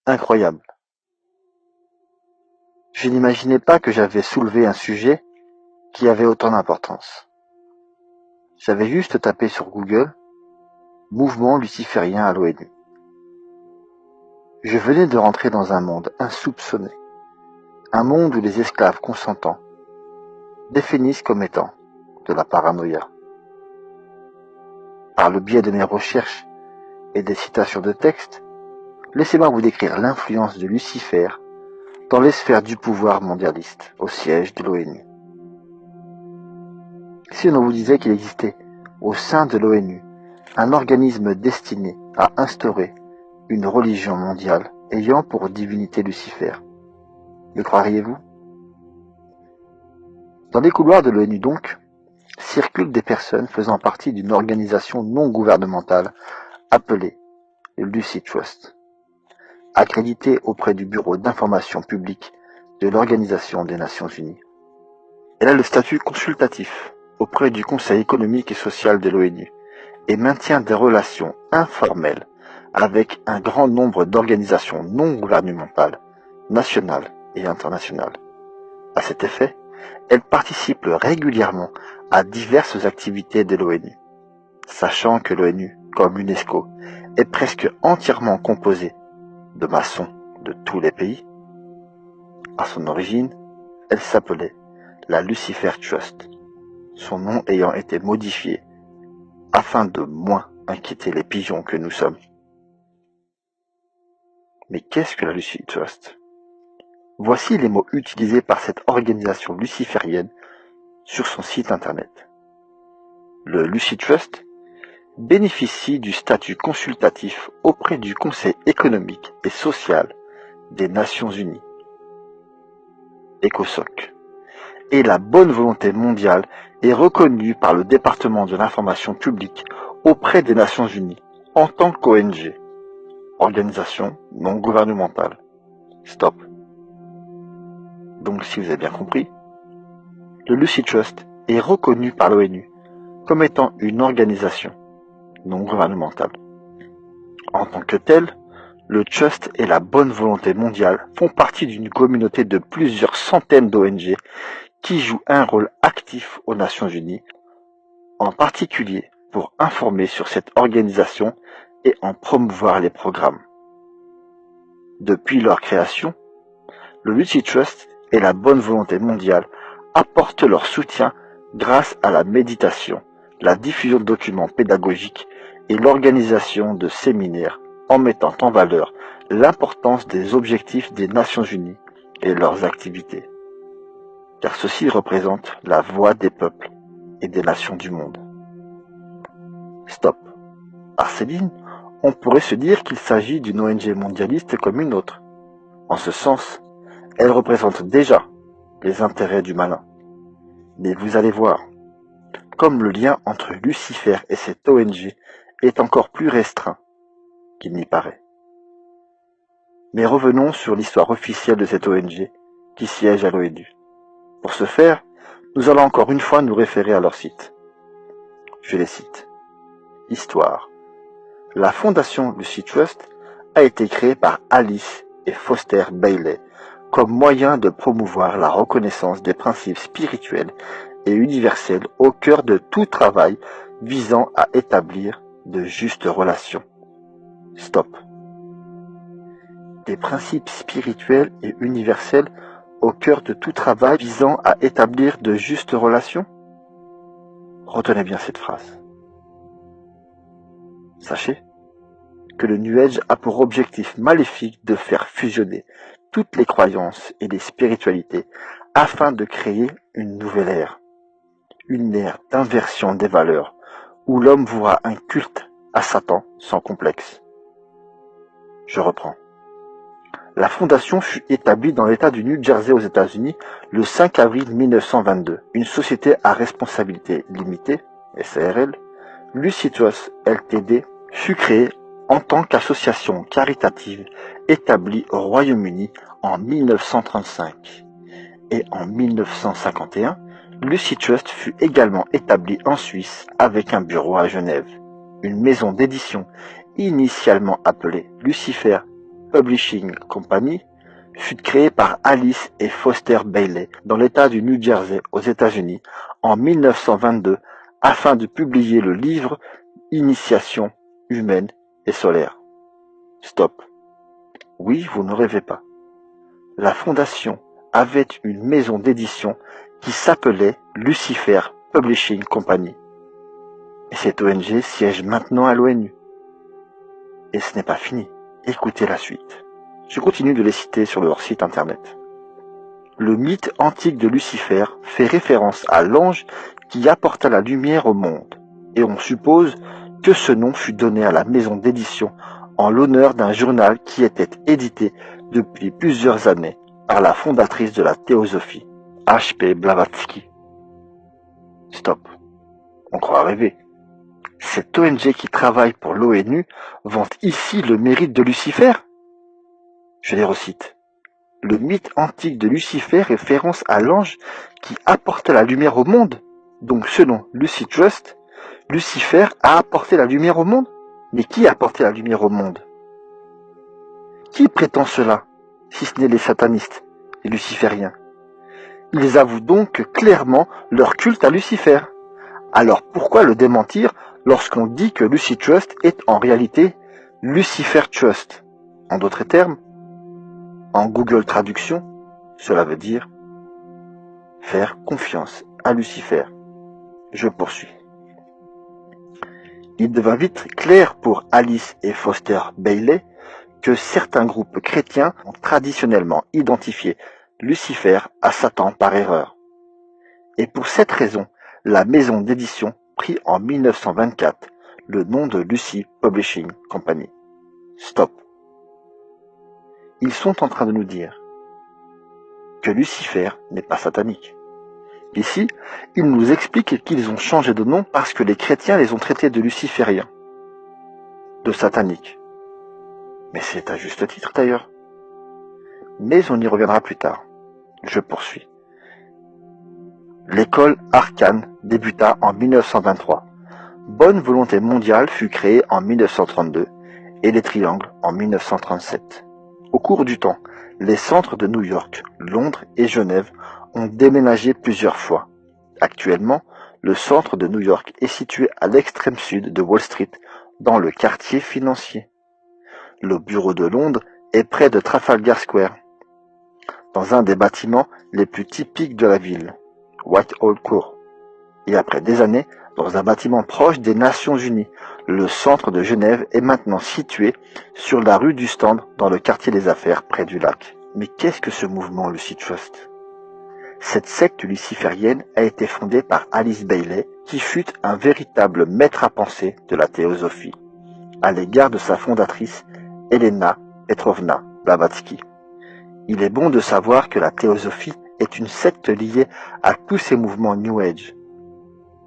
Incroyable. Je n'imaginais pas que j'avais soulevé un sujet qui avait autant d'importance. J'avais juste tapé sur Google « Mouvement luciférien à l'ONU ». Je venais de rentrer dans un monde insoupçonné, un monde où les esclaves consentants définissent comme étant de la paranoïa. Par le biais de mes recherches et des citations de textes, laissez-moi vous décrire l'influence de Lucifer dans les sphères du pouvoir mondialiste au siège de l'ONU. Si on vous disait qu'il existait au sein de l'ONU un organisme destiné à instaurer une religion mondiale ayant pour divinité Lucifer, le croiriez-vous? Dans les couloirs de l'ONU donc, circulent des personnes faisant partie d'une organisation non gouvernementale appelée le Lucy Trust, accréditée auprès du Bureau d'information publique de l'Organisation des Nations Unies. Elle a le statut consultatif auprès du Conseil économique et social de l'ONU et maintient des relations informelles avec un grand nombre d'organisations non gouvernementales, nationales et internationales. À cet effet, elle participe régulièrement à diverses activités de l'ONU, sachant que l'ONU, comme l'UNESCO, est presque entièrement composée de maçons de tous les pays. À son origine, elle s'appelait la Lucifer Trust, son nom ayant été modifié afin de moins inquiéter les pigeons que nous sommes. Mais qu'est-ce que la Lucy Trust? Voici les mots utilisés par cette organisation luciférienne sur son site internet. Le Lucy Trust bénéficie du statut consultatif auprès du Conseil économique et social des Nations Unies, ECOSOC, et la bonne volonté mondiale est reconnue par le département de l'information publique auprès des Nations Unies en tant qu'ONG, organisation non gouvernementale. Stop. Donc si vous avez bien compris, le Lucy Trust est reconnu par l'ONU comme étant une organisation non gouvernementale. En tant que tel, le Trust et la bonne volonté mondiale font partie d'une communauté de plusieurs centaines d'ONG qui jouent un rôle actif aux Nations Unies, en particulier pour informer sur cette organisation et en promouvoir les programmes. Depuis leur création, le Lucy Trust et la bonne volonté mondiale apportent leur soutien grâce à la méditation, la diffusion de documents pédagogiques et l'organisation de séminaires en mettant en valeur l'importance des objectifs des Nations Unies et leurs activités, car ceci représente la voix des peuples et des nations du monde. Stop. À Céline, on pourrait se dire qu'il s'agit d'une ONG mondialiste comme une autre. En ce sens, elle représente déjà les intérêts du malin. Mais vous allez voir, comme le lien entre Lucifer et cette ONG est encore plus restreint qu'il n'y paraît. Mais revenons sur l'histoire officielle de cette ONG qui siège à l'ONU. Pour ce faire, nous allons encore une fois nous référer à leur site. Je les cite. Histoire. La fondation Lucy Trust a été créée par Alice et Foster Bailey comme moyen de promouvoir la reconnaissance des principes spirituels et universels au cœur de tout travail visant à établir de justes relations. Stop. Des principes spirituels et universels au cœur de tout travail visant à établir de justes relations? Retenez bien cette phrase. Sachez que le New Age a pour objectif maléfique de faire fusionner toutes les croyances et les spiritualités afin de créer une nouvelle ère, une ère d'inversion des valeurs où l'homme vouera un culte à Satan sans complexe. Je reprends. La fondation fut établie dans l'État du New Jersey aux États-Unis le 5 avril 1922. Une société à responsabilité limitée, SARL, Lucy Trust Ltd, fut créée en tant qu'association caritative établie au Royaume-Uni en 1935. Et en 1951, Lucy Trust fut également établie en Suisse avec un bureau à Genève. Une maison d'édition initialement appelée Lucifer Publishing Company fut créée par Alice et Foster Bailey dans l'État du New Jersey aux États-Unis en 1922 afin de publier le livre Initiation humaine et solaire. Stop. Oui, vous ne rêvez pas. La fondation avait une maison d'édition qui s'appelait Lucifer Publishing Company. Et cette ONG siège maintenant à l'ONU. Et ce n'est pas fini. Écoutez la suite. Je continue de les citer sur leur site internet. Le mythe antique de Lucifer fait référence à l'ange qui apporta la lumière au monde. Et on suppose que ce nom fut donné à la maison d'édition en l'honneur d'un journal qui était édité depuis plusieurs années par la fondatrice de la théosophie, H.P. Blavatsky. Stop. On croit rêver. Cette ONG qui travaille pour l'ONU vante ici le mérite de Lucifer. Je les recite. Le mythe antique de Lucifer référence à l'ange qui apporta la lumière au monde. Donc selon Lucy Trust, Lucifer a apporté la lumière au monde. Mais qui a apporté la lumière au monde? Qui prétend cela, si ce n'est les satanistes, les lucifériens? Ils avouent donc clairement leur culte à Lucifer. Alors pourquoi le démentir lorsqu'on dit que Lucy Trust est en réalité Lucifer Trust? En d'autres termes, en Google Traduction, cela veut dire faire confiance à Lucifer. Je poursuis. Il devint vite clair pour Alice et Foster Bailey que certains groupes chrétiens ont traditionnellement identifié Lucifer à Satan par erreur. Et pour cette raison, la maison d'édition prit en 1924 le nom de Lucy Publishing Company. Stop. Ils sont en train de nous dire que Lucifer n'est pas satanique. Ici, ils nous expliquent qu'ils ont changé de nom parce que les chrétiens les ont traités de lucifériens, de sataniques. Mais c'est à juste titre d'ailleurs. Mais on y reviendra plus tard. Je poursuis. L'école Arcane débuta en 1923. Bonne Volonté Mondiale fut créée en 1932 et les Triangles en 1937. Au cours du temps, les centres de New York, Londres et Genève ont déménagé plusieurs fois. Actuellement, le centre de New York est situé à l'extrême sud de Wall Street, dans le quartier financier. Le bureau de Londres est près de Trafalgar Square, dans un des bâtiments les plus typiques de la ville, Whitehall Court. Et après des années, dans un bâtiment proche des Nations Unies, le centre de Genève est maintenant situé sur la rue du Stand, dans le quartier des affaires, près du lac. Mais qu'est-ce que ce mouvement Lucy Trust? Cette secte luciférienne a été fondée par Alice Bailey, qui fut un véritable maître à penser de la théosophie, à l'égard de sa fondatrice, Elena Petrovna Blavatsky. Il est bon de savoir que la théosophie est une secte liée à tous ces mouvements New Age,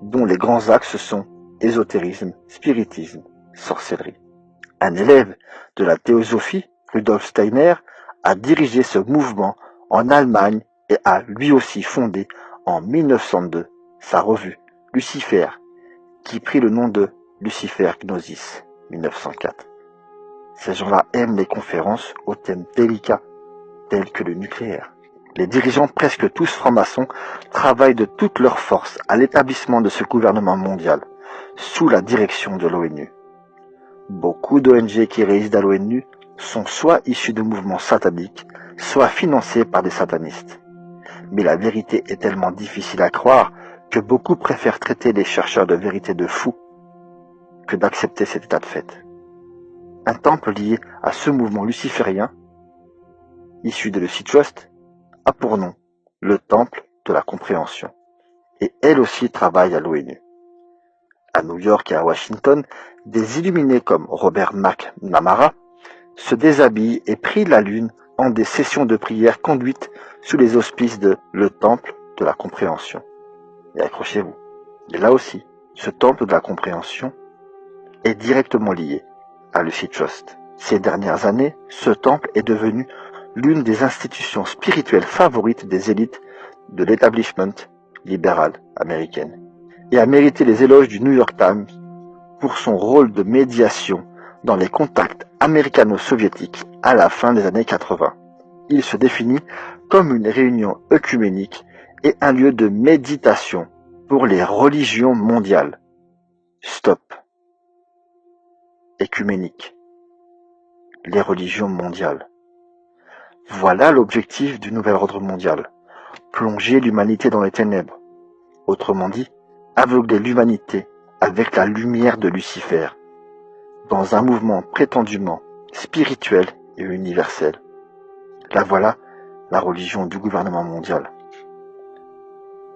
dont les grands axes sont ésotérisme, spiritisme, sorcellerie. Un élève de la théosophie, Rudolf Steiner, a dirigé ce mouvement en Allemagne et a lui aussi fondé en 1902 sa revue Lucifer, qui prit le nom de Lucifer Gnosis 1904. Ces gens-là aiment les conférences aux thèmes délicats, tels que le nucléaire. Les dirigeants, presque tous francs-maçons, travaillent de toute leur force à l'établissement de ce gouvernement mondial, sous la direction de l'ONU. Beaucoup d'ONG qui résident à l'ONU sont soit issus de mouvements sataniques, soit financés par des satanistes. Mais la vérité est tellement difficile à croire que beaucoup préfèrent traiter les chercheurs de vérité de fous que d'accepter cet état de fait. Un temple lié à ce mouvement luciférien, issu de Lucy Trust, a pour nom le Temple de la Compréhension. Et elle aussi travaille à l'ONU. À New York et à Washington, des illuminés comme Robert McNamara se déshabillent et prient la lune en des sessions de prière conduites sous les auspices de le Temple de la Compréhension. Et accrochez-vous, et là aussi, ce Temple de la Compréhension est directement lié à Lucy Trust. Ces dernières années, ce temple est devenu l'une des institutions spirituelles favorites des élites de l'établissement libéral américaine, et a mérité les éloges du New York Times pour son rôle de médiation dans les contacts américano-soviétiques à la fin des années 80. Il se définit comme une réunion œcuménique et un lieu de méditation pour les religions mondiales. Stop. Œcuménique. Les religions mondiales. Voilà l'objectif du nouvel ordre mondial. Plonger l'humanité dans les ténèbres. Autrement dit, aveugler l'humanité avec la lumière de Lucifer, dans un mouvement prétendument spirituel et universel. Là voilà la religion du gouvernement mondial.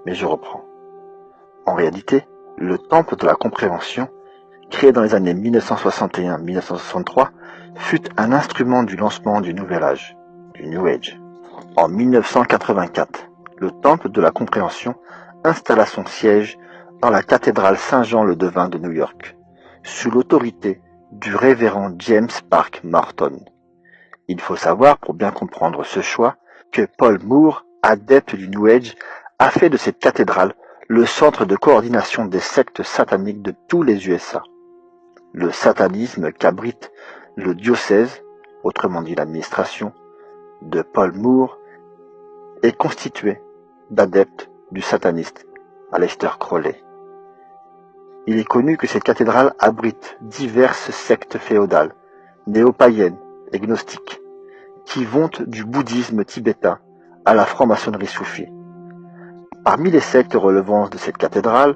Mais je reprends. En réalité, le temple de la compréhension, créé dans les années 1961-1963, fut un instrument du lancement du Nouvel Âge, du New Age. En 1984, le temple de la compréhension installa son siège dans la cathédrale Saint-Jean-le-Devin de New York, sous l'autorité du révérend James Park Morton. Il faut savoir, pour bien comprendre ce choix, que Paul Moore, adepte du New Age, a fait de cette cathédrale le centre de coordination des sectes sataniques de tous les USA. Le satanisme qu'abrite le diocèse, autrement dit l'administration, de Paul Moore, est constitué d'adeptes du sataniste Aleister Crowley. Il est connu que cette cathédrale abrite diverses sectes féodales, néo-païennes et gnostiques, qui vont du bouddhisme tibétain à la franc-maçonnerie soufie. Parmi les sectes relevant de cette cathédrale,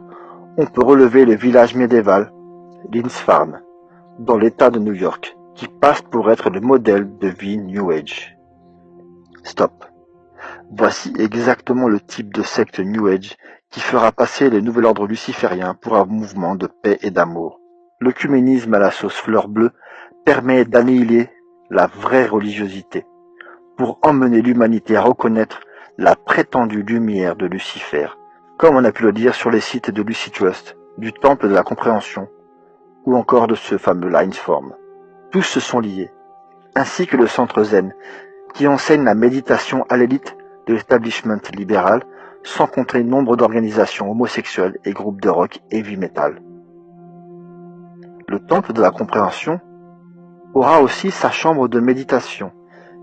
on peut relever le village médiéval Lindsfarne, dans l'État de New York, qui passe pour être le modèle de vie New Age. Stop. Voici exactement le type de secte New Age qui fera passer le nouvel ordre luciférien pour un mouvement de paix et d'amour. L'œcuménisme à la sauce fleur bleue permet d'annihiler la vraie religiosité, pour emmener l'humanité à reconnaître la prétendue lumière de Lucifer, comme on a pu le dire sur les sites de Lucy Trust, du Temple de la Compréhension, ou encore de ce fameux Linesform. Tous se sont liés, ainsi que le Centre Zen, qui enseigne la méditation à l'élite de l'establishment libéral, sans compter nombre d'organisations homosexuelles et groupes de rock heavy metal. Le Temple de la Compréhension aura aussi sa chambre de méditation,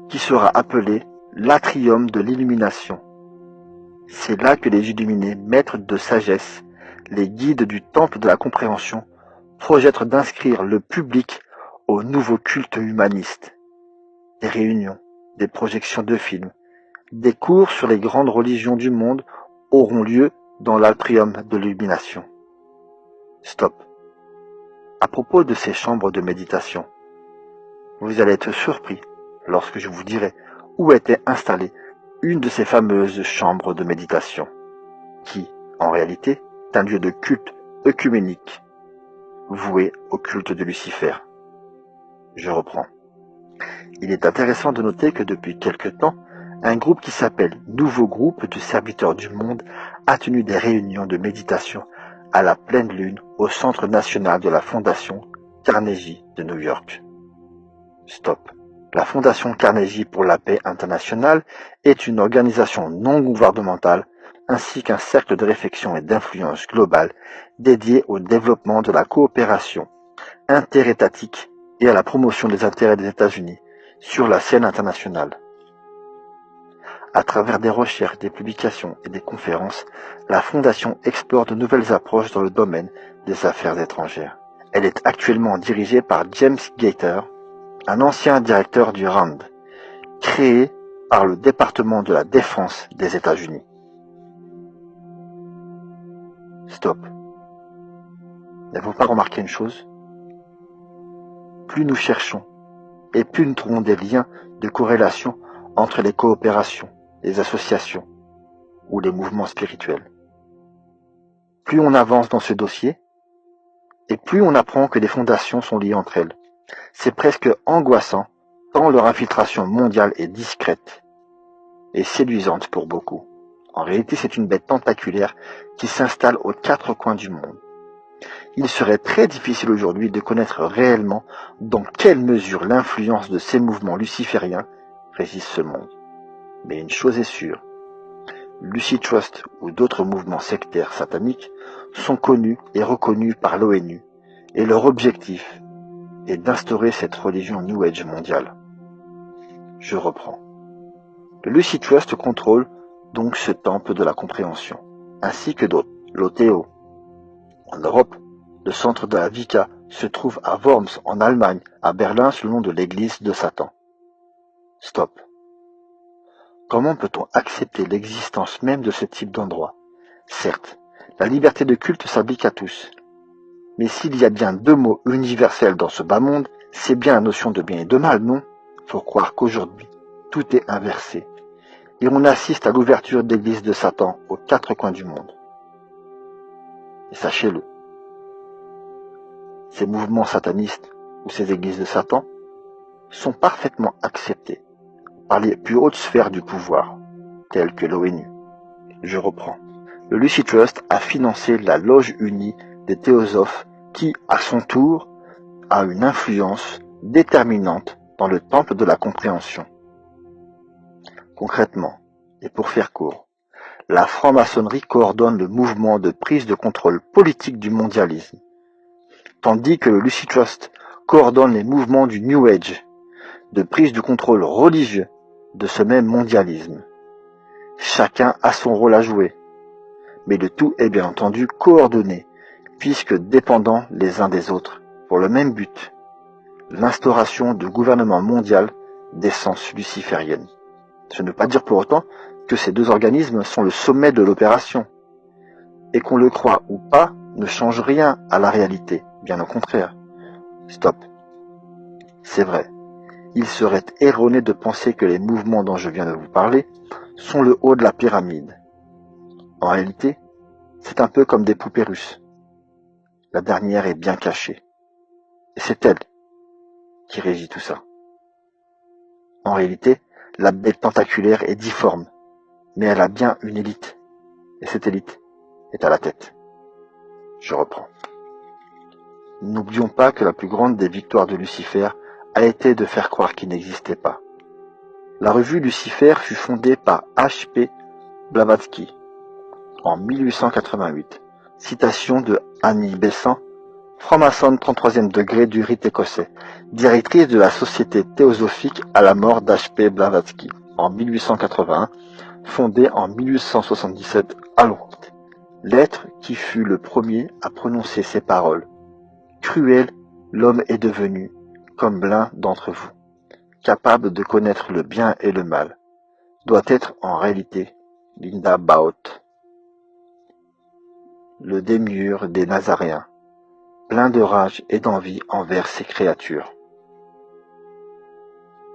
qui sera appelée l'atrium de l'illumination. C'est là que les illuminés, maîtres de sagesse, les guides du Temple de la Compréhension, projettent d'inscrire le public au nouveau culte humaniste. Des réunions, des projections de films, des cours sur les grandes religions du monde auront lieu dans l'atrium de l'illumination. Stop. À propos de ces chambres de méditation, vous allez être surpris lorsque je vous dirai où était installée une de ces fameuses chambres de méditation, qui, en réalité, est un lieu de culte œcuménique, voué au culte de Lucifer. Je reprends. Il est intéressant de noter que depuis quelque temps, un groupe qui s'appelle Nouveau Groupe de Serviteurs du Monde a tenu des réunions de méditation à la pleine lune au Centre national de la Fondation Carnegie de New York. Stop. La Fondation Carnegie pour la paix internationale est une organisation non gouvernementale ainsi qu'un cercle de réflexion et d'influence globale dédié au développement de la coopération interétatique et à la promotion des intérêts des États-Unis sur la scène internationale. À travers des recherches, des publications et des conférences, la Fondation explore de nouvelles approches dans le domaine des affaires étrangères. Elle est actuellement dirigée par James Gator, un ancien directeur du RAND, créé par le département de la Défense des États-Unis. Stop. N'avez-vous pas remarqué une chose? Plus nous cherchons, et plus nous trouvons des liens de corrélation entre les coopérations, les associations ou les mouvements spirituels. Plus on avance dans ce dossier, et plus on apprend que les fondations sont liées entre elles. C'est presque angoissant, tant leur infiltration mondiale est discrète et séduisante pour beaucoup. En réalité, c'est une bête tentaculaire qui s'installe aux quatre coins du monde. Il serait très difficile aujourd'hui de connaître réellement dans quelle mesure l'influence de ces mouvements lucifériens régisse ce monde. Mais une chose est sûre, Lucy Trust ou d'autres mouvements sectaires sataniques sont connus et reconnus par l'ONU, et leur objectif et d'instaurer cette religion New Age mondiale. Je reprends. Le Lucy Trust contrôle donc ce temple de la compréhension, ainsi que d'autres, l'OTO. En Europe, le centre de la Wicca se trouve à Worms, en Allemagne, à Berlin, sous le nom de l'église de Satan. Stop. Comment peut-on accepter l'existence même de ce type d'endroit? Certes, la liberté de culte s'applique à tous. Mais s'il y a bien deux mots universels dans ce bas monde, c'est bien la notion de bien et de mal, non? Faut croire qu'aujourd'hui, tout est inversé. Et on assiste à l'ouverture d'églises de Satan aux quatre coins du monde. Et sachez-le, ces mouvements satanistes ou ces églises de Satan sont parfaitement acceptés par les plus hautes sphères du pouvoir, telles que l'ONU. Je reprends. Le Lucy Trust a financé la Loge unie des théosophes qui, à son tour, a une influence déterminante dans le temple de la compréhension. Concrètement, et pour faire court, la franc-maçonnerie coordonne le mouvement de prise de contrôle politique du mondialisme, tandis que le Lucy Trust coordonne les mouvements du New Age, de prise du contrôle religieux de ce même mondialisme. Chacun a son rôle à jouer, mais le tout est bien entendu coordonné, puisque dépendant les uns des autres, pour le même but, l'instauration du gouvernement mondial d'essence luciférienne. Ce ne veut pas dire pour autant que ces deux organismes sont le sommet de l'opération, et qu'on le croit ou pas, ne change rien à la réalité, bien au contraire. Stop. C'est vrai, il serait erroné de penser que les mouvements dont je viens de vous parler sont le haut de la pyramide. En réalité, c'est un peu comme des poupées russes. La dernière est bien cachée, et c'est elle qui régit tout ça. En réalité, la bête tentaculaire est difforme, mais elle a bien une élite, et cette élite est à la tête. Je reprends. N'oublions pas que la plus grande des victoires de Lucifer a été de faire croire qu'il n'existait pas. La revue Lucifer fut fondée par H.P. Blavatsky en 1888. Citation de Annie Besant, franc-maçonne 33e degré du rite écossais, directrice de la Société théosophique à la mort d'H.P. Blavatsky en 1881, fondée en 1877 à Londres. L'être qui fut le premier à prononcer ces paroles. Cruel, l'homme est devenu, comme l'un d'entre vous, capable de connaître le bien et le mal, doit être en réalité Linda Baot, le démiurge des Nazaréens, plein de rage et d'envie envers ces créatures.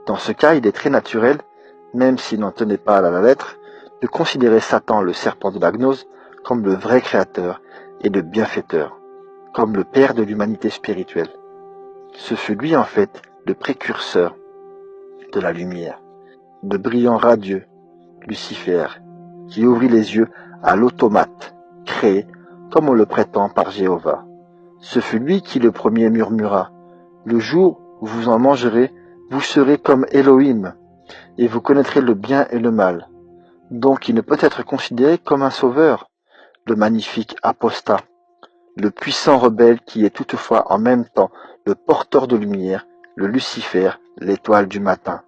Dans ce cas, il est très naturel, même s'il n'en tenait pas à la lettre, de considérer Satan, le serpent de la gnose, comme le vrai créateur et le bienfaiteur, comme le père de l'humanité spirituelle. Ce fut lui en fait le précurseur de la lumière, de brillant radieux, Lucifer, qui ouvrit les yeux à l'automate, créé, comme on le prétend par Jéhovah. Ce fut lui qui le premier murmura, « Le jour où vous en mangerez, vous serez comme Elohim, et vous connaîtrez le bien et le mal. » Donc il ne peut être considéré comme un sauveur, le magnifique apostat, le puissant rebelle qui est toutefois en même temps le porteur de lumière, le Lucifer, l'étoile du matin,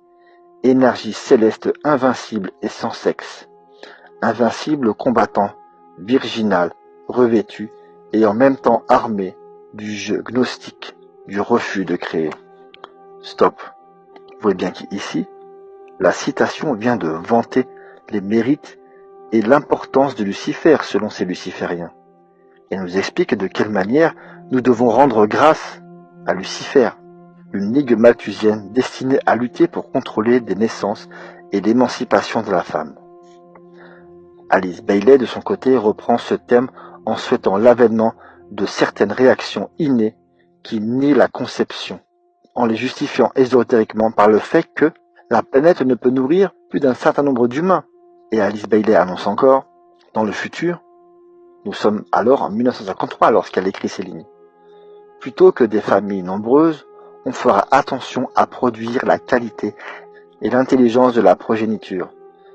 énergie céleste invincible et sans sexe, invincible combattant, virginal, revêtu et en même temps armé du jeu gnostique, du refus de créer. Stop. Vous voyez bien qu'ici, la citation vient de vanter les mérites et l'importance de Lucifer selon ces lucifériens. Et nous explique de quelle manière nous devons rendre grâce à Lucifer, une ligue malthusienne destinée à lutter pour contrôler des naissances et l'émancipation de la femme. Alice Bailey, de son côté, reprend ce thème en souhaitant l'avènement de certaines réactions innées qui nient la conception, en les justifiant ésotériquement par le fait que la planète ne peut nourrir plus d'un certain nombre d'humains. Et Alice Bailey annonce encore, dans le futur, nous sommes alors en 1953 lorsqu'elle écrit ces lignes. Plutôt que des familles nombreuses, on fera attention à produire la qualité et l'intelligence de la progéniture.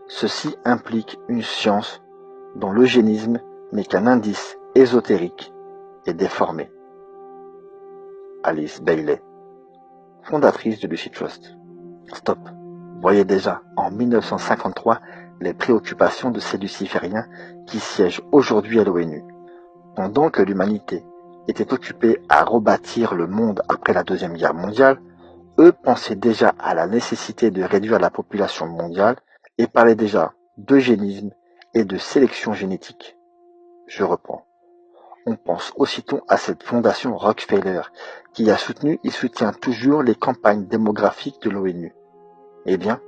Ceci implique une science dont l'eugénisme n'est qu'un indice ésotérique et déformé. Alice Bailey. fondatrice de Lucy Trust. Stop. Voyez déjà, en 1953, les préoccupations de ces lucifériens qui siègent aujourd'hui à l'ONU. Pendant que l'humanité était occupée à rebâtir le monde après la Deuxième Guerre mondiale, eux pensaient déjà à la nécessité de réduire la population mondiale et parlaient déjà d'eugénisme et de sélection génétique. Je reprends. On pense aussitôt à cette fondation Rockefeller qui a soutenu et soutient toujours les campagnes démographiques de l'ONU. Eh bien,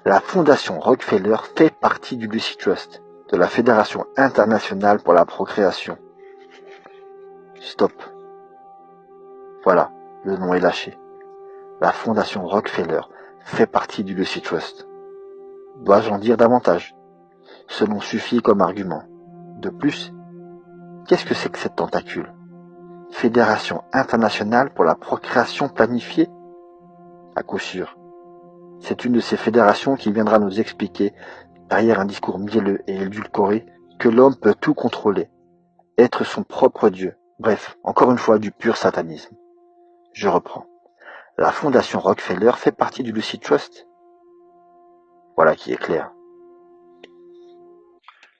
la fondation Rockefeller fait partie du Lucy Trust, de la Fédération internationale pour la procréation. Stop. Voilà, le nom est lâché. La fondation Rockefeller fait partie du Lucy Trust. Dois-je en dire davantage? Ce nom suffit comme argument. De plus, qu'est-ce que c'est que cette tentacule? Fédération internationale pour la procréation planifiée? À coup sûr. C'est une de ces fédérations qui viendra nous expliquer, derrière un discours mielleux et édulcoré, que l'homme peut tout contrôler, être son propre Dieu. Bref, encore une fois, du pur satanisme. Je reprends. La fondation Rockefeller fait partie du Lucy Trust. Voilà qui est clair.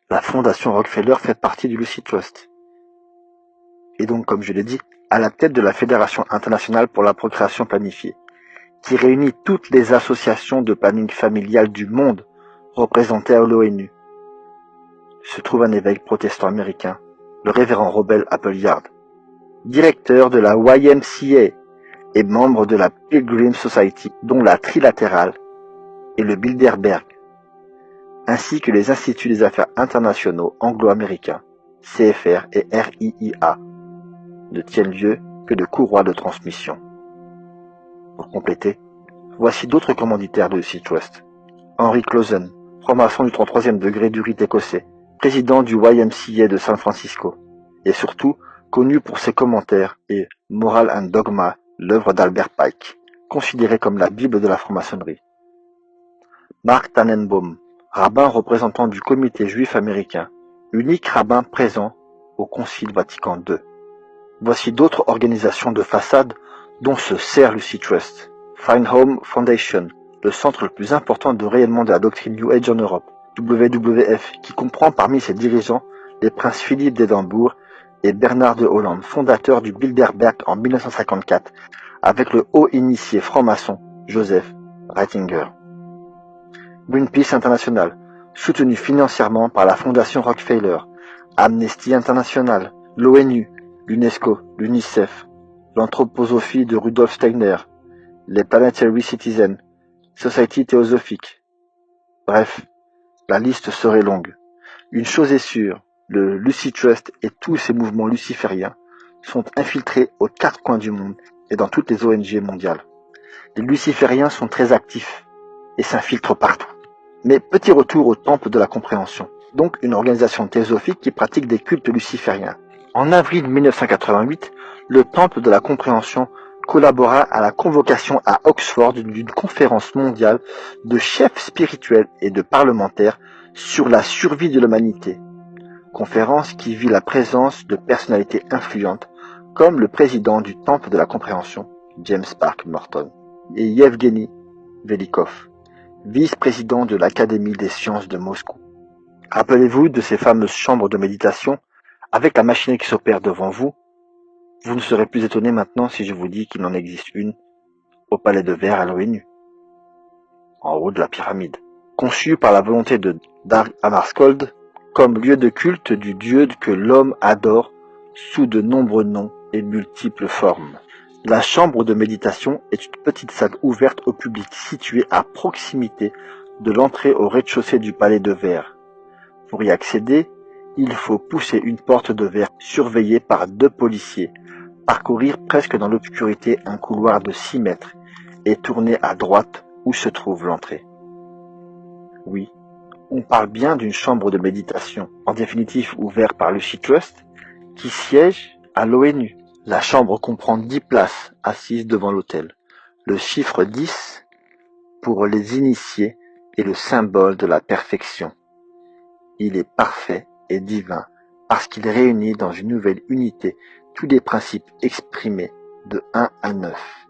La fondation Rockefeller fait partie du Lucy Trust. Et donc, comme je l'ai dit, à la tête de la Fédération internationale pour la procréation planifiée, qui réunit toutes les associations de planning familial du monde représentées à l'ONU, se trouve un évêque protestant américain, le révérend Robert Appleyard, directeur de la YMCA et membre de la Pilgrim Society, dont la Trilatérale et le Bilderberg, ainsi que les Instituts des Affaires internationaux anglo-américains, CFR et RIIA, ne tiennent lieu que de courroies de transmission. Pour compléter, voici d'autres commanditaires de Lucy Trust. Henry Clausen, franc-maçon du 33e degré du rite écossais, président du YMCA de San Francisco, et surtout connu pour ses commentaires et Moral and Dogma, l'œuvre d'Albert Pike, considérée comme la Bible de la franc-maçonnerie. Mark Tannenbaum, rabbin représentant du Comité juif américain, unique rabbin présent au Concile Vatican II. Voici d'autres organisations de façade dont se sert Lucy Trust. Find Home Foundation, le centre le plus important de rayonnement de la doctrine New Age en Europe. WWF, qui comprend parmi ses dirigeants les princes Philippe d'Édimbourg et Bernard de Hollande, fondateur du Bilderberg en 1954, avec le haut initié franc-maçon Joseph Ratzinger. Greenpeace International, soutenu financièrement par la fondation Rockefeller, Amnesty International, l'ONU, l'UNESCO, l'UNICEF, l'anthroposophie de Rudolf Steiner, les Planetary Citizen, Society théosophique. Bref, la liste serait longue. Une chose est sûre, le Lucy Trust et tous ces mouvements lucifériens sont infiltrés aux quatre coins du monde et dans toutes les ONG mondiales. Les lucifériens sont très actifs et s'infiltrent partout. Mais petit retour au temple de la compréhension, donc une organisation théosophique qui pratique des cultes lucifériens. En avril 1988, le temple de la compréhension collabora à la convocation à Oxford d'une conférence mondiale de chefs spirituels et de parlementaires sur la survie de l'humanité. Conférence qui vit la présence de personnalités influentes comme le président du Temple de la Compréhension, James Park Morton, et Yevgeny Velikov, vice-président de l'Académie des sciences de Moscou. Rappelez-vous de ces fameuses chambres de méditation avec la machinerie qui s'opère devant vous. Vous ne serez plus étonné maintenant si je vous dis qu'il en existe une au Palais de Verre à l'ONU, en haut de la pyramide, conçue par la volonté de Dag Hammarskjöld comme lieu de culte du Dieu que l'homme adore sous de nombreux noms et multiples formes. La chambre de méditation est une petite salle ouverte au public située à proximité de l'entrée au rez-de-chaussée du Palais de Verre. Pour y accéder, il faut pousser une porte de verre surveillée par 2 policiers, parcourir presque dans l'obscurité un couloir de 6 mètres et tourner à droite où se trouve l'entrée. Oui, on parle bien d'une chambre de méditation, en définitive ouverte par Lucy Trust, qui siège à l'ONU. La chambre comprend 10 places assises devant l'autel. Le chiffre 10, pour les initiés, est le symbole de la perfection. Il est parfait et divin parce qu'il réunit dans une nouvelle unité tous les principes exprimés de 1 à 9.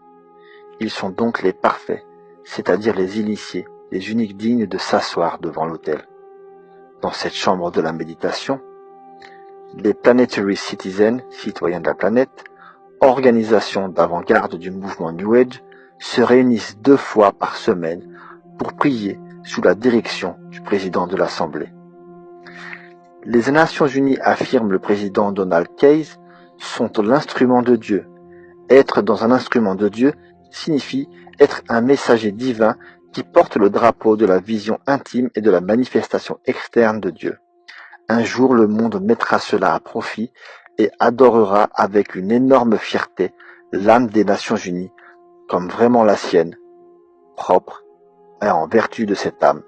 Ils sont donc les parfaits, c'est-à-dire les initiés, les uniques dignes de s'asseoir devant l'autel. Dans cette chambre de la méditation, les Planetary Citizens, citoyens de la planète, organisation d'avant-garde du mouvement New Age, se réunissent 2 fois par semaine pour prier sous la direction du président de l'Assemblée. Les Nations Unies, affirme le président Donald Case, sont l'instrument de Dieu. Être dans un instrument de Dieu signifie être un messager divin qui porte le drapeau de la vision intime et de la manifestation externe de Dieu. Un jour, le monde mettra cela à profit et adorera avec une énorme fierté l'âme des Nations Unies comme vraiment la sienne, propre, et en vertu de cette âme,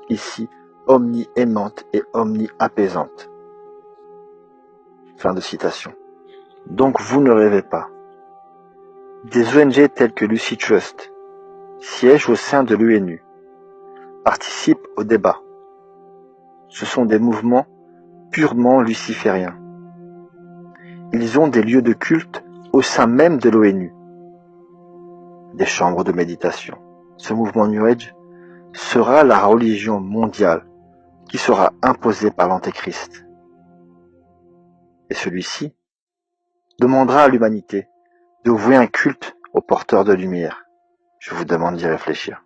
ici omni-aimante et omni-apaisante. Fin de citation. Donc vous ne rêvez pas. Des ONG telles que Lucy Trust siègent au sein de l'ONU, participent au débat. Ce sont des mouvements purement lucifériens. Ils ont des lieux de culte au sein même de l'ONU, des chambres de méditation. Ce mouvement New Age sera la religion mondiale qui sera imposée par l'Antéchrist. Et celui-ci demandera à l'humanité de vouer un culte aux porteurs de lumière. Je vous demande d'y réfléchir.